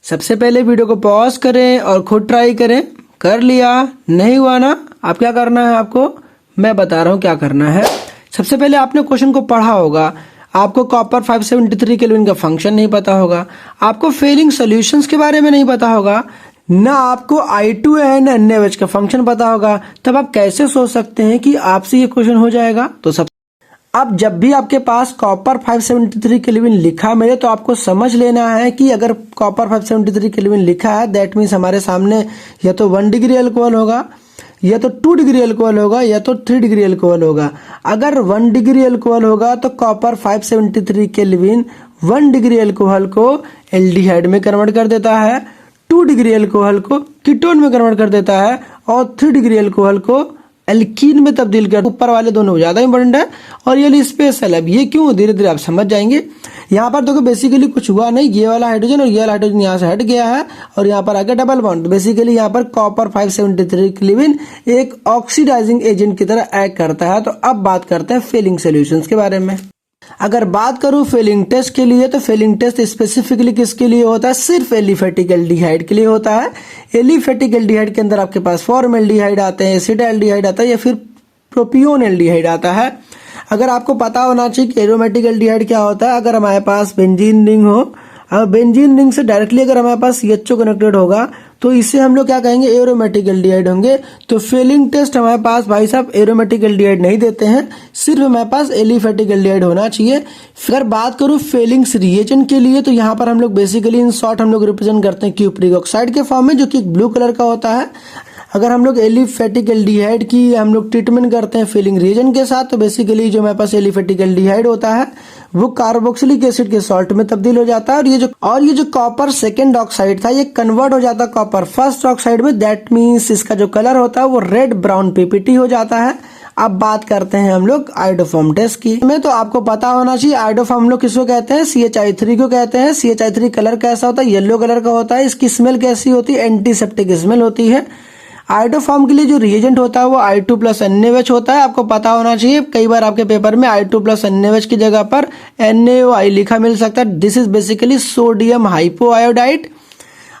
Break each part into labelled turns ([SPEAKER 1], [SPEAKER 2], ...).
[SPEAKER 1] सबसे पहले वीडियो को पॉज करें और खुद ट्राई करें। कर लिया? नहीं हुआ ना? अब क्या करना है आपको, मैं बता रहा हूँ क्या करना है। सबसे पहले आपने क्वेश्चन को पढ़ा होगा, आपको कॉपर 573 केल्विन का फंक्शन नहीं पता होगा, आपको फेलिंग सॉल्यूशंस के बारे में नहीं पता होगा, ना आपको I2 एंड NaOH का फंक्शन पता होगा। तब आप कैसे सोच सकते हैं कि आपसे ये क्वेश्चन हो जाएगा? तो सब अब जब भी आपके पास कॉपर 573 केल्विन लिखा मिले तो आपको समझ लेना है कि अगर कॉपर 573 केल्विन लिखा है दैट मीन्स हमारे सामने या तो 1 डिग्री अल्कोहल होगा, या तो 2 डिग्री अल्कोहल होगा, या तो 3 डिग्री अल्कोहल होगा। अगर 1 डिग्री अल्कोहल होगा तो कॉपर 573 केल्विन 1 डिग्री अल्कोहल को एल्डिहाइड में कन्वर्ट कर देता है, 2 डिग्री अल्कोहल को कीटोन में कन्वर्ट कर देता है, और 3 डिग्री अल्कोहल को एल्कीन में तब्दील कर। ऊपर वाले दोनों ज्यादा इंपॉर्टेंट है और ये स्पेशल है। अब ये क्यों, धीरे धीरे आप समझ जाएंगे। यहाँ पर देखो बेसिकली कुछ हुआ नहीं, ये वाला हाइड्रोजन और ये वाला हाइड्रोजन यहाँ से हट गया है और यहाँ पर आगे डबल बॉन्ड। तो बेसिकली यहाँ पर कॉपर 573 केल्विन एक ऑक्सीडाइजिंग एजेंट की तरह एक्ट करता है। तो अब बात करते हैं फेलिंग सॉल्यूशंस के बारे में। अगर बात करूं फेलिंग टेस्ट के लिए तो फेलिंग टेस्ट स्पेसिफिकली किसके लिए होता है? सिर्फ एलिफेटिक एल्डिहाइड के लिए होता है। एलिफेटिक एल्डिहाइड के अंदर आपके पास फॉर्मल्डिहाइड आते हैं, एसिटाल्डिहाइड आता है, या फिर प्रोपियोन एल्डिहाइड आता है। अगर आपको पता होना चाहिए कि एरोमेटिक एल्डिहाइड क्या होता है, अगर हमारे पास बेंजीन रिंग हो, अब बेंजीन रिंग से डायरेक्टली अगर हमारे पास CHO कनेक्टेड होगा तो इसे हम लोग क्या कहेंगे, एरोमेटिक एल्डिहाइड होंगे। तो फेलिंग टेस्ट हमारे पास भाई साहब एरोमेटिक एल्डिहाइड नहीं देते हैं, सिर्फ हमारे पास एलिफेटिक एल्डिहाइड होना चाहिए। अगर बात करूं फेलिंग्स रिएजेंट के लिए तो यहाँ पर हम लोग बेसिकली इन शॉर्ट हम लोग रिप्रेजेंट करते हैं क्यूप्रिक ऑक्साइड के फॉर्म में, जो कि ब्लू कलर का होता है। अगर हम लोग एलिफेटिक एल्डिहाइड की हम लोग ट्रीटमेंट करते हैं फेलिंग रिएजेंट के साथ तो बेसिकली जो हमारे पास एलिफेटिक एल्डिहाइड होता है वो कार्बोक्सिलिक एसिड के सॉल्ट में तब्दील हो जाता है। और ये जो कॉपर सेकेंड ऑक्साइड था ये कन्वर्ट हो जाता है कॉपर फर्स्ट ऑक्साइड में। दैट मीन्स इसका जो कलर होता है वो रेड ब्राउन PPT हो जाता है। अब बात करते हैं हम लोग आयोडोफॉर्म टेस्ट की। में तो आपको पता होना चाहिए आयोडोफॉर्म हम लोग किसको कहते हैं, CHI3 को कहते हैं। CHI3 कलर कैसा होता है, येलो कलर का होता है। इसकी स्मेल कैसी होती है, एंटीसेप्टिक स्मेल होती है। आयोडोफॉर्म के लिए जो रिएजेंट होता है वो I2 प्लस NaOH होता है। आपको पता होना चाहिए, कई बार आपके पेपर में I2 प्लस NaOH की जगह पर NaOI लिखा मिल सकता है। This is basically sodium hypoiodide.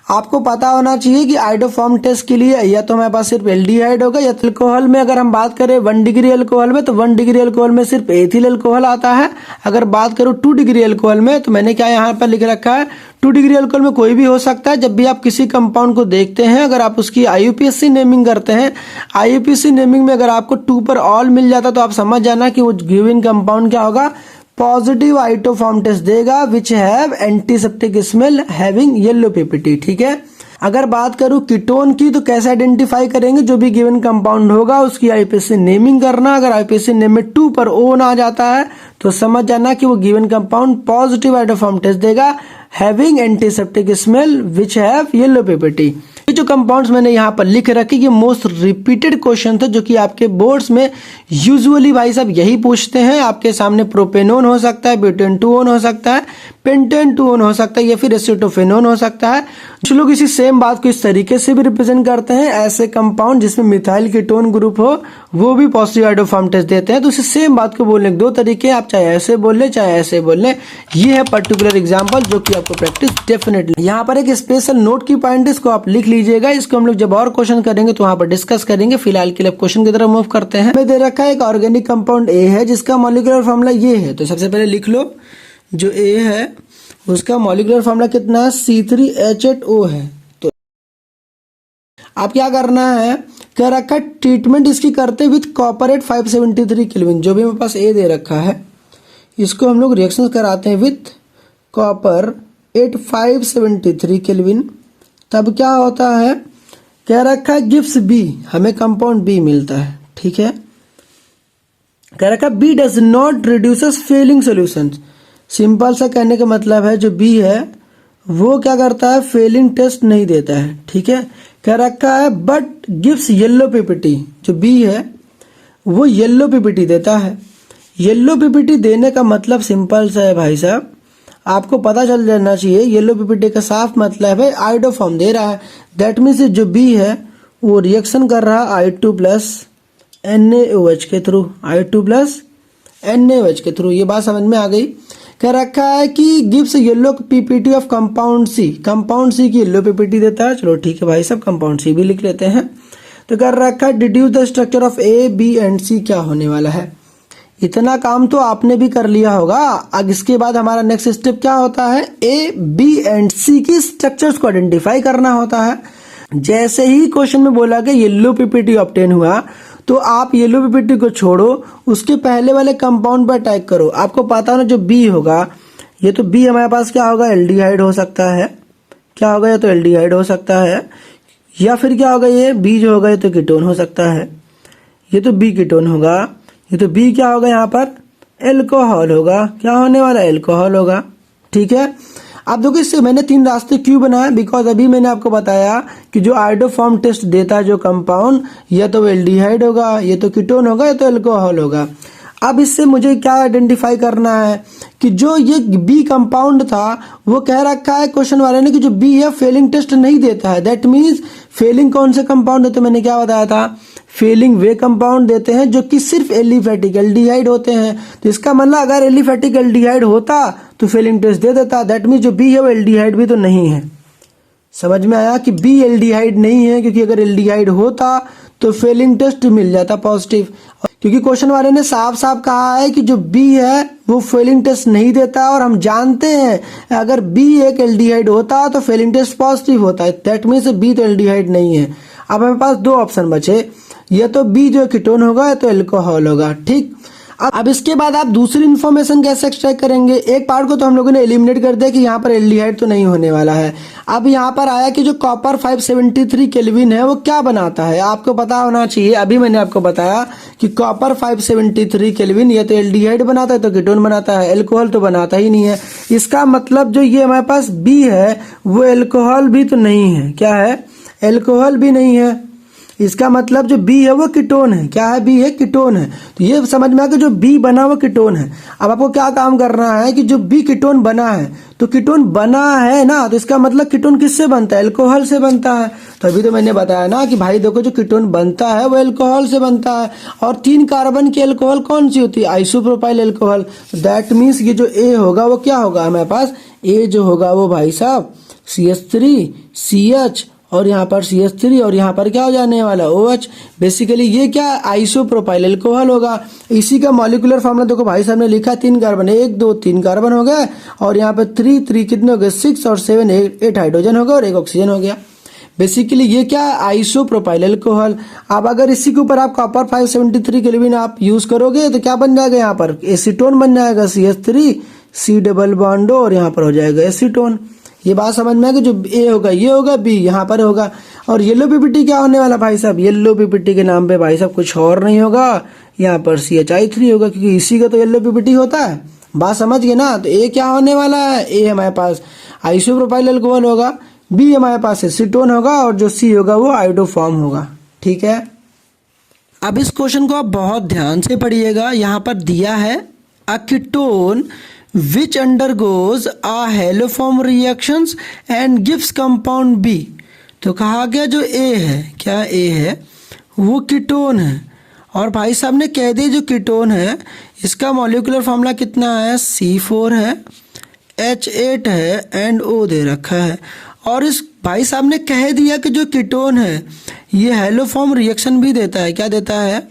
[SPEAKER 1] आपको पता होना चाहिए कि आयोडोफॉर्म टेस्ट के लिए या तो हमारे पास सिर्फ एल्डिहाइड होगा, या अल्कोहल में अगर हम बात करें 1 डिग्री अल्कोहल में तो 1 डिग्री अल्कोहल में सिर्फ एथिल अल्कोहल आता है। अगर बात करूं 2 डिग्री अल्कोहल में तो मैंने क्या यहाँ पर लिख रखा है, 2 डिग्री अल्कोहल में कोई भी हो सकता है। जब भी आप किसी कंपाउंड को देखते हैं, अगर आप उसकी IUPAC नेमिंग करते हैं, IUPAC नेमिंग में अगर आपको 2 पर ऑल मिल जाता तो आप समझ जाना कि वो गिवन कंपाउंड क्या होगा, पॉजिटिव आयोडोफॉर्म टेस्ट देगा which have antiseptic smell having yellow PPT। ठीक है। अगर बात करूं कीटोन की तो कैसे आइडेंटिफाई करेंगे, जो भी गिवन कंपाउंड होगा उसकी IUPAC नेमिंग करना। अगर IUPAC नेम में 2 पर O आ जाता है तो समझ जाना कि वो given compound positive iodoform test देगा having antiseptic smell which have yellow PPT। ये जो कंपाउंड्स मैंने यहाँ पर लिख रखे ये मोस्ट रिपीटेड क्वेश्चन थे जो कि आपके बोर्ड्स में यूजुअली भाई साहब यही पूछते हैं। आपके सामने प्रोपेनोन हो सकता है, ब्यूटेन-2-ओन हो सकता है, पेंटेन-2-ओन हो सकता है, या फिर एसिटोफेनोन हो सकता है। कुछ लोग इसी सेम बात को इस तरीके से भी रिप्रेजेंट करते हैं, ऐसे कंपाउंड जिसमें मिथाइल कीटोन ग्रुप हो वो भी पॉजिटिव आयोडोफॉर्म टेस्ट देते हैं। तो इसी सेम बात को बोलने के 2 तरीके, आप चाहे ऐसे बोल ले चाहे ऐसे बोल ले। ये है पर्टिकुलर एग्जाम्पल जो कि आपको प्रैक्टिस डेफिनेटली। यहाँ पर एक स्पेशल नोट की पॉइंट इसको आप लिख लीजिएगा, इसको हम लोग जब और क्वेश्चन करेंगे तो वहां पर डिस्कस करेंगे। फिलहाल के लिए क्वेश्चन की तरफ मूव करते हैं। हमें दे रखा है एक ऑर्गेनिक कंपाउंड A है जिसका मॉलिक्यूलर फॉर्मूला ये है। तो सबसे पहले लिख लो, जो A है उसका मॉलिक्यूलर फॉर्मूला कितना है, C3H8O है। तो आप क्या करना है, क्या रखा है, ट्रीटमेंट इसकी करते विथ कॉपर एट 573 केल्विन। जो भी मेरे पास A दे रखा है इसको हम लोग रिएक्शन कराते हैं विथ कॉपर एट 573 केल्विन। तब क्या होता है, क्या रखा है, गिव्स B, हमें कंपाउंड B मिलता है। ठीक है। कह रखा B does not reduces Fehling solutions. Simple सा कहने का मतलब है जो B है वो क्या करता है, फेलिंग टेस्ट नहीं देता है। ठीक है। कह रखा है बट गिव्स येलो PPT। जो B है वो येलो PPT देता है। येलो PPT देने का मतलब सिंपल सा है भाई साहब, आपको पता चल जाना चाहिए। येलो PPT का साफ मतलब है आयोडोफॉर्म दे रहा है। दैट मीन्स जो B है वो रिएक्शन कर रहा है I2 प्लस NaOH के थ्रू, I2 प्लस NaOH के थ्रू। ये बात समझ में आ गई। कह रखा है कि gives yellow PPT of compound C, compound C की येलो पीपीटी देता है। चलो ठीक है भाई सब कंपाउंड सी भी लिख लेते हैं। तो कर रखा है deduce the structure of A B and C, क्या होने वाला है। इतना काम तो आपने भी कर लिया होगा। अब इसके बाद हमारा नेक्स्ट स्टेप क्या होता है, ए बी एंड सी की स्ट्रक्चर्स को आइडेंटिफाई करना होता है। जैसे ही क्वेश्चन में बोला कि येलो पीपीटी ऑब्टेन हुआ, तो आप येलो पीपीटी को छोड़ो, उसके पहले वाले कंपाउंड पर अटैक करो। आपको पता ना जो बी होगा, ये तो बी हमारे पास क्या होगा, एल्डिहाइड हो सकता है। क्या होगा, ये तो एल्डिहाइड हो सकता है, या फिर क्या होगा, ये बी जो होगा ये तो कीटोन हो सकता है। ये तो बी कीटोन होगा, ये तो बी क्या होगा, यहाँ पर एल्कोहल होगा। क्या होने वाला, एल्कोहल होगा। ठीक है, आप देखो इससे मैंने 3 रास्ते क्यों बनाए, बिकॉज अभी मैंने आपको बताया कि जो आयोडोफॉर्म टेस्ट देता है जो कंपाउंड, या तो एल्डिहाइड होगा, ये तो कीटोन होगा, या तो एल्कोहल होगा। अब इससे मुझे क्या आइडेंटिफाई करना है कि जो ये बी कंपाउंड था, वो कह रखा है क्वेश्चन वाले ने कि जो बी है फेलिंग टेस्ट नहीं देता है। दैट मीन्स फेलिंग कौन से कंपाउंड देते, मैंने क्या बताया था, फेलिंग वे कंपाउंड देते हैं जो कि सिर्फ एलिफेटिक एल्डिहाइड होते हैं। तो इसका मतलब अगर एलिफेटिक एल्डिहाइड होता तो फेलिंग टेस्ट दे देता। दैट मीन्स जो बी है वो एल्डिहाइड भी तो नहीं है। समझ में आया कि बी एल्डिहाइड नहीं है, क्योंकि अगर एल्डिहाइड होता तो फेलिंग टेस्ट मिल जाता पॉजिटिव। क्योंकि क्वेश्चन वाले ने साफ साफ कहा है कि जो बी है वो फेलिंग टेस्ट नहीं देता, और हम जानते हैं अगर बी एक एल्डिहाइड होता तो फेलिंग टेस्ट पॉजिटिव होता है। दैट मीन्स बी तो एल्डिहाइड नहीं है। अब हमारे पास 2 ऑप्शन बचे, ये तो बी जो कीटोन होगा, या तो एल्कोहल होगा। ठीक, अब इसके बाद आप दूसरी इन्फॉर्मेशन कैसे एक्सट्रैक्ट करेंगे। एक पार्ट को तो हम लोगों ने एलिमिनेट कर दिया कि यहाँ पर एल्डिहाइड तो नहीं होने वाला है। अब यहाँ पर आया कि जो कॉपर 573 केल्विन है वो क्या बनाता है, आपको पता होना चाहिए। अभी मैंने आपको बताया कि कॉपर 573 केल्विन या तो एल्डिहाइड बनाता है तो कीटोन बनाता है, एल्कोहल तो बनाता ही नहीं है। इसका मतलब जो ये हमारे पास बी है वो एल्कोहल भी तो नहीं है। क्या है, एल्कोहल भी नहीं है। इसका मतलब जो बी है वो कीटोन है। क्या है, बी है कीटोन है। तो ये समझ में आ कि जो बी बना वो कीटोन है। अब आपको क्या काम करना है कि जो बी कीटोन बना है, तो कीटोन बना है ना, तो इसका मतलब कीटोन किससे बनता है, एल्कोहल से बनता है। तो अभी तो मैंने बताया ना कि भाई देखो जो कीटोन बनता है वो एल्कोहल से बनता है। और 3 कार्बन की एल्कोहल कौन सी होती है, आइसोप्रोपाइल एल्कोहल। दैट मीन्स ये जो ए होगा वो क्या होगा हमारे पास, ए जो होगा वो भाई साहब CH3 CH और यहाँ पर CH3 और यहाँ पर क्या हो जाने वाला OH। बेसिकली ये क्या आइसोप्रोपाइल एल्कोहल होगा। इसी का मॉलिक्यूलर फॉर्मूला देखो भाई साहब ने लिखा 3 कार्बन, 1 2 3 कार्बन हो गए, और यहाँ पर 3 कितने हो गए 6 और 7 8 हाइड्रोजन हो गया और 1 ऑक्सीजन हो गया। बेसिकली ये क्या है, आइसोप्रोपाइल एल्कोहल। अब अगर इसी के ऊपर आप कॉपर 573 केल्विन आप यूज करोगे तो क्या बन जाएगा, यहाँ पर एसीटोन बन जाएगा, CH3 C डबल बॉन्ड और यहाँ पर हो जाएगा एसीटोन। ये बात समझ में है कि जो ए होगा ये होगा, बी यहाँ पर होगा। और येलो पीपीटी क्या होने वाला भाई साहब, येलो पीपीटी के नाम पे भाई साहब कुछ और नहीं होगा, यहाँ पर CHI3 होगा, क्योंकि इसी का तो येलो पीपीटी होता है। बात समझ गए ना। तो ए क्या होने वाला है, ए हमारे पास आइसोप्रोपाइल एल्कोहल होगा, बी हमारे पास एसीटोन होगा, और जो सी होगा वो आयोडोफॉर्म होगा। ठीक है, अब इस क्वेश्चन को आप बहुत ध्यान से पढ़िएगा। यहाँ पर दिया है a ketone which undergoes a haloform reactions and gives compound B। तो कहा गया जो A है, क्या A है वो कीटोन है, और भाई साहब ने कह दिया जो कीटोन है इसका मॉलिक्यूलर फॉर्मूला कितना है, C4 है, H8 है एंड O दे रखा है। और इस भाई साहब ने कह दिया कि जो कीटोन है ये हेलोफॉर्म रिएक्शन भी देता है। क्या देता है,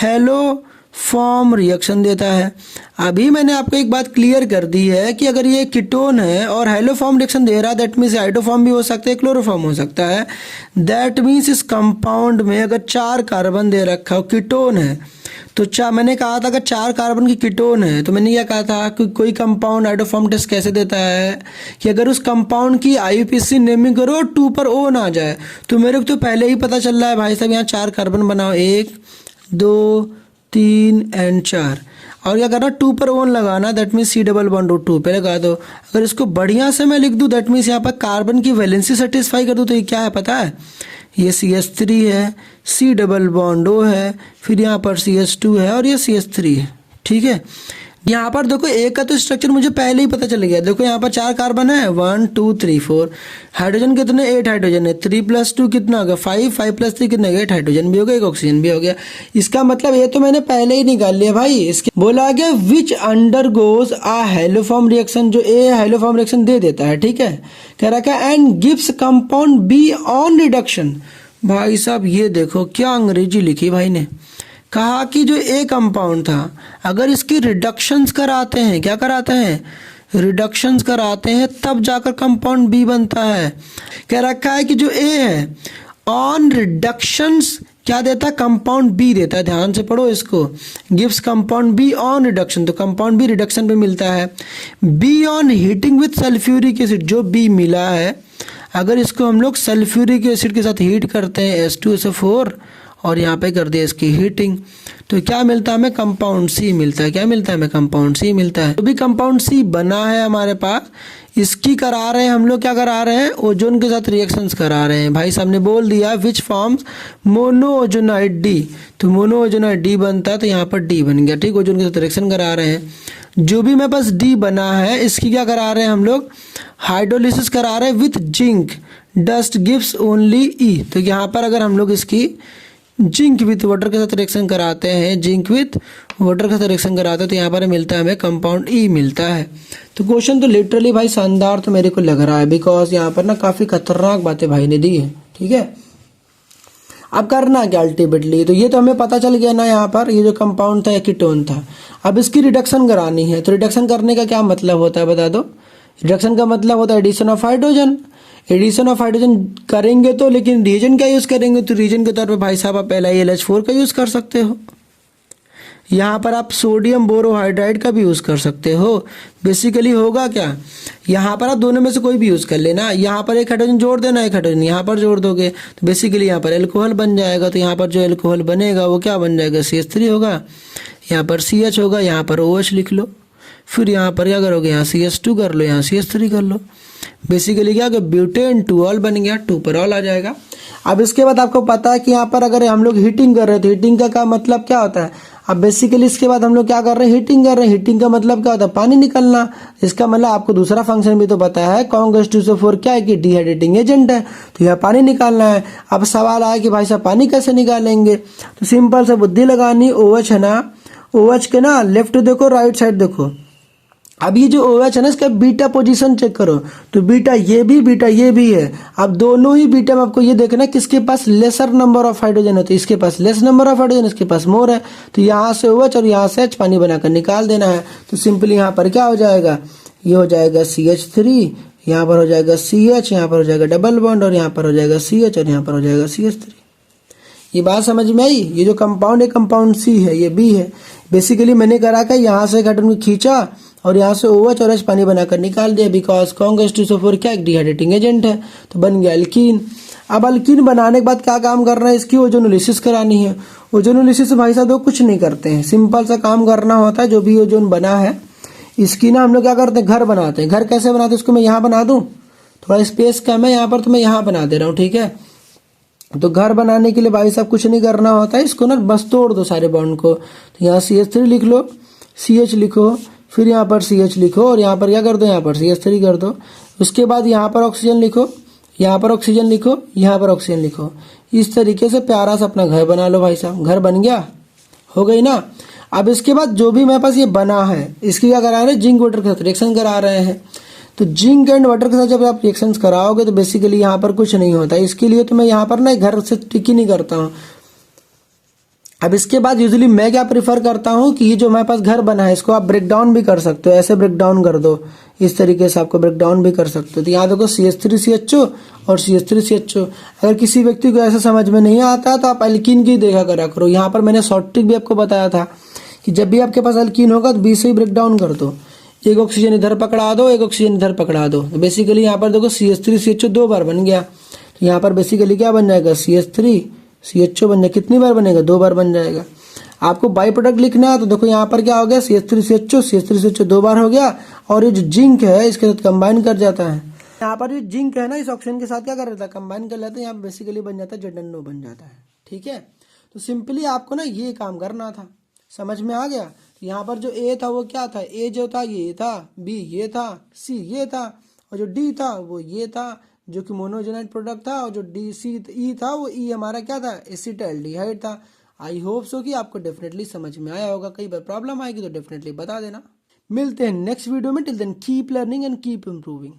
[SPEAKER 1] हेलो फॉर्म रिएक्शन देता है। अभी मैंने आपको एक बात क्लियर कर दी है कि अगर ये कीटोन है और हेलोफॉर्म रिएक्शन दे रहा है, दैट मीन्स हाइड्रोफॉर्म भी हो सकता है, क्लोरोफॉर्म हो सकता है। दैट मीन्स इस कंपाउंड में अगर 4 कार्बन दे रखा हो, कीटोन है तो मैंने कहा था अगर 4 कार्बन की कीटोन है तो मैंने क्या कहा था कि कोई कंपाउंड हाइड्रोफॉर्म टेस्ट कैसे देता है कि अगर उस कंपाउंड की IUPAC नेमिंग करो 2 पर O ना जाए। तो मेरे को तो पहले ही पता चल रहा है भाई साहब, यहाँ 4 कार्बन बनाओ, 1 2 3 एंड 4, और क्या करना 2 पर ओन लगाना, that means C double bond 2 पे लगा दो। अगर इसको बढ़िया से मैं लिख दूं, दैट मीन्स यहाँ पर कार्बन की वैलेंसी सेटिस्फाई कर दूं, तो ये क्या है पता है, ये CH3 है, C डबल बॉन्ड O है, फिर यहाँ पर CH2 है और ये CH3 है। ठीक है, यहाँ पर देखो एक का तो स्ट्रक्चर मुझे पहले ही पता चल गया। देखो यहाँ पर 4 कार्बन है, 1 2 3 4। हाइड्रोजन कितने, 8 हाइड्रोजन है। 3 + 2 कितना हो गया, 5। 5 + 3 कितना हो गया, 8 हाइड्रोजन भी हो गया, 1 ऑक्सीजन भी हो गया। इसका मतलब ये तो मैंने पहले ही निकाल लिया भाई। इसके बोला गया विच अंडरगोज अ हेलोफॉर्म रिएक्शन, जो ए हेलोफॉर्म रिएक्शन दे देता है, ठीक है। कह रखा है and gives compound be on reduction. भाई साहब ये देखो क्या अंग्रेजी लिखी भाई ने। कहा कि जो ए कंपाउंड था अगर इसकी रिडक्शंस कराते हैं, क्या कराते हैं, रिडक्शंस कराते हैं, तब जाकर कंपाउंड बी बनता है। कह रखा है कि जो ए है ऑन रिडक्शंस क्या देता है, कंपाउंड बी देता है। ध्यान से पढ़ो इसको, gives compound be on reduction, तो कंपाउंड बी रिडक्शन पे मिलता है। Be on heating with sulphuric acid, जो बी मिला है अगर इसको हम लोग सल्फ्यूरिक एसिड के साथ हीट करते हैं H2SO4 और यहाँ पे कर दिया इसकी हीटिंग, तो क्या मिलता है हमें, कंपाउंड सी मिलता है। क्या मिलता है हमें, कंपाउंड सी मिलता है। तो भी कंपाउंड सी बना है हमारे पास, इसकी करा रहे हैं हम लोग, क्या करा रहे हैं, ओजोन के साथ रिएक्शंस करा रहे हैं। भाई साहब ने बोल दिया विच फॉर्म्स मोनोओजोनाइड डी, तो मोनोओजोनाइड डी बनता है, तो यहाँ पर डी बन गया, ठीक। ओजोन के साथ रिएक्शन करा रहे हैं। जो भी मेरे पास डी बना है इसकी क्या करा रहे हैं हम लोग, हाइड्रोलिसिस करा रहे हैं with zinc dust gives only E. तो यहाँ पर अगर हम लोग इसकी जिंक विथ वाटर के साथ रिएक्शन कराते हैं, जिंक विथ वाटर के साथ रिएक्शन कराते हैं, तो यहाँ पर मिलता है हमें कंपाउंड ई मिलता है। तो क्वेश्चन तो लिटरली भाई शानदार तो मेरे को लग रहा है, बिकॉज यहाँ पर ना काफ़ी खतरनाक बातें भाई ने दी है, ठीक है। अब करना क्या अल्टीमेटली, तो ये तो हमें पता चल गया ना, यहाँ पर ये जो कंपाउंड था या कीटोन था, अब इसकी रिडक्शन करानी है। तो रिडक्शन करने का क्या मतलब होता है बता दो। रिडक्शन का मतलब होता है addition of hydrogen. Addition of hydrogen करेंगे तो, लेकिन रीजन क्या यूज़ करेंगे, तो रीजन के तौर पे भाई साहब आप LiLH4 का यूज़ कर सकते हो। यहाँ पर आप सोडियम बोरोहाइड्राइड का भी यूज़ कर सकते हो। बेसिकली होगा क्या, यहाँ पर आप दोनों में से कोई भी यूज़ कर लेना। यहाँ पर एक हाइड्रोजन जोड़ देना, एक हाइड्रोजन यहाँ पर जोड़ दोगे, तो बेसिकली यहाँ पर एल्कोहल बन जाएगा। तो यहाँ पर जो एल्कोहल बनेगा वो क्या बन जाएगा, CH3 होगा। यहाँ पर CH होगा, यहाँ पर OH लिख लो। फिर यहाँ पर क्या करोगे, यहाँ CH2 कर लो, यहाँ CH3 कर लो। बेसिकली क्या होगा, ब्यूटेन 2ऑल बन गया, 2 पर ऑल आ जाएगा। अब इसके बाद आपको पता है कि यहाँ पर अगर हम लोग हीटिंग कर रहे थे, हीटिंग का क्या मतलब क्या होता है। अब बेसिकली इसके बाद हम लोग क्या कर रहे हैं, हीटिंग कर रहे हैं। हीटिंग का मतलब क्या होता है, पानी निकलना। इसका मतलब आपको दूसरा फंक्शन भी तो पता है, H2SO4 क्या है कि डिहाइड्रेटिंग एजेंट है, तो यह पानी निकालना है। अब सवाल आया कि भाई साहब पानी कैसे निकालेंगे, तो सिंपल से बुद्धि लगानी। OH है ना, OH के ना लेफ्ट देखो, राइट साइड देखो। अब ये जो OH है ना, इसका बीटा पोजीशन चेक करो, तो बीटा ये भी है। अब दोनों ही बीटा में आपको ये देखना किसके पास लेसर नंबर ऑफ हाइड्रोजन है, तो इसके पास लेस नंबर ऑफ हाइड्रोजन, इसके पास मोर है। तो यहाँ से OH और यहाँ से H पानी बनाकर निकाल देना है। तो सिंपली यहाँ पर क्या हो जाएगा, ये हो जाएगा CH3, यहाँ पर हो जाएगा CH, यहाँ पर हो जाएगा डबल बॉन्ड, और यहाँ पर हो जाएगा CH, और यहाँ पर हो जाएगा CH3। ये बात समझ में आई। ये जो कंपाउंड है, कंपाउंड C है, ये B है। बेसिकली मैंने करा क्या, यहाँ से एक हाइड्रोजन खींचा और यहाँ से OH और H पानी बनाकर निकाल दिया, बिकॉज H2SO4 क्या एक डिहाइड्रेटिंग एजेंट है, तो बन गया अल्कीन। अब अल्कीन बनाने के बाद क्या काम करना है, इसकी ओजोनोलिसिस करानी है। ओजोनोलिसिस भाई साहब वो कुछ नहीं करते हैं, सिंपल सा काम करना होता है। जो भी ओजोन बना है इसकी ना हम लोग क्या करते हैं, घर बनाते हैं। घर कैसे बनाते हैं, इसको मैं यहाँ बना दूँ, थोड़ा स्पेस कम है यहाँ पर, तो मैं यहाँ बना दे रहा हूँ, ठीक है। तो घर बनाने के लिए भाई साहब कुछ नहीं करना होता है, इसको ना बस तोड़ दो सारे बॉन्ड को। तो यहाँ CH3 लिख लो, CH लिखो, फिर यहाँ पर CH लिखो, और यहाँ पर क्या कर दो, यहाँ पर CH3 कर दो। उसके बाद यहाँ पर ऑक्सीजन लिखो, यहाँ पर ऑक्सीजन लिखो, यहाँ पर ऑक्सीजन लिखो। इस तरीके से प्यारा सा अपना घर बना लो भाई साहब। घर बन गया, हो गई ना। अब इसके बाद जो भी मेरे पास ये बना है, इसकी क्या करा रहे हैं, जिंक वाटर के साथ रिएक्शन करा रहे हैं। तो जिंक एंड वाटर के साथ जब आप रिएक्शंस कराओगे तो बेसिकली यहाँ पर कुछ नहीं होता। इसके लिए तो मैं यहाँ पर ना घर से टिक ही नहीं करता हूँ। अब इसके बाद यूजुअली मैं क्या प्रिफर करता हूँ कि ये जो हमारे पास घर बना है इसको आप ब्रेक डाउन भी कर सकते हो, ऐसे ब्रेक डाउन कर दो, इस तरीके से आपको ब्रेक डाउन भी कर सकते हो। तो यहाँ देखो CH3CHO और CH3CHO। अगर किसी व्यक्ति को ऐसा समझ में नहीं आता तो आप अल्कीन की देखा करा करो। यहाँ पर मैंने शॉर्ट ट्रिक भी आपको बताया था कि जब भी आपके पास अल्कीन होगा तो 20 से ही ब्रेक डाउन कर दो। एक ऑक्सीजन इधर पकड़ा दो, एक ऑक्सीजन इधर पकड़ा दो। तो बेसिकली यहाँ पर देखो CH3CHO 2 बार बन गया। तो यहाँ पर बेसिकली क्या बन जाएगा, CH3CHO बन जाएगा। कितनी बार बनेगा, 2 बार बन जाएगा। आपको बाई प्रोडक्ट लिखना है तो देखो यहाँ पर क्या हो गया, CH3CHO 2 बार हो गया, और ये जो जिंक है इसके साथ कंबाइन कर जाता है। यहाँ पर जो जिंक है ना इस ऑक्सीजन के साथ क्या कर रहता है, कंबाइन कर लेता है। यहाँ बेसिकली बन जाता है ZNO बन जाता है, ठीक है। तो सिंपली आपको ना ये काम करना था, समझ में आ गया। तो यहाँ पर जो ए था वो क्या था, ए जो था ये था, बी ये था, सी ये था, और जो डी था वो ये था जो कि मोनोजेनाइट प्रोडक्ट था, और जो डी सी ई था वो ई हमारा क्या था, एसिटाल्डिहाइड था। आई होप सो कि आपको डेफिनेटली समझ में आया होगा। कई बार प्रॉब्लम आएगी तो डेफिनेटली बता देना। मिलते हैं नेक्स्ट वीडियो में। Till then keep learning and keep improving.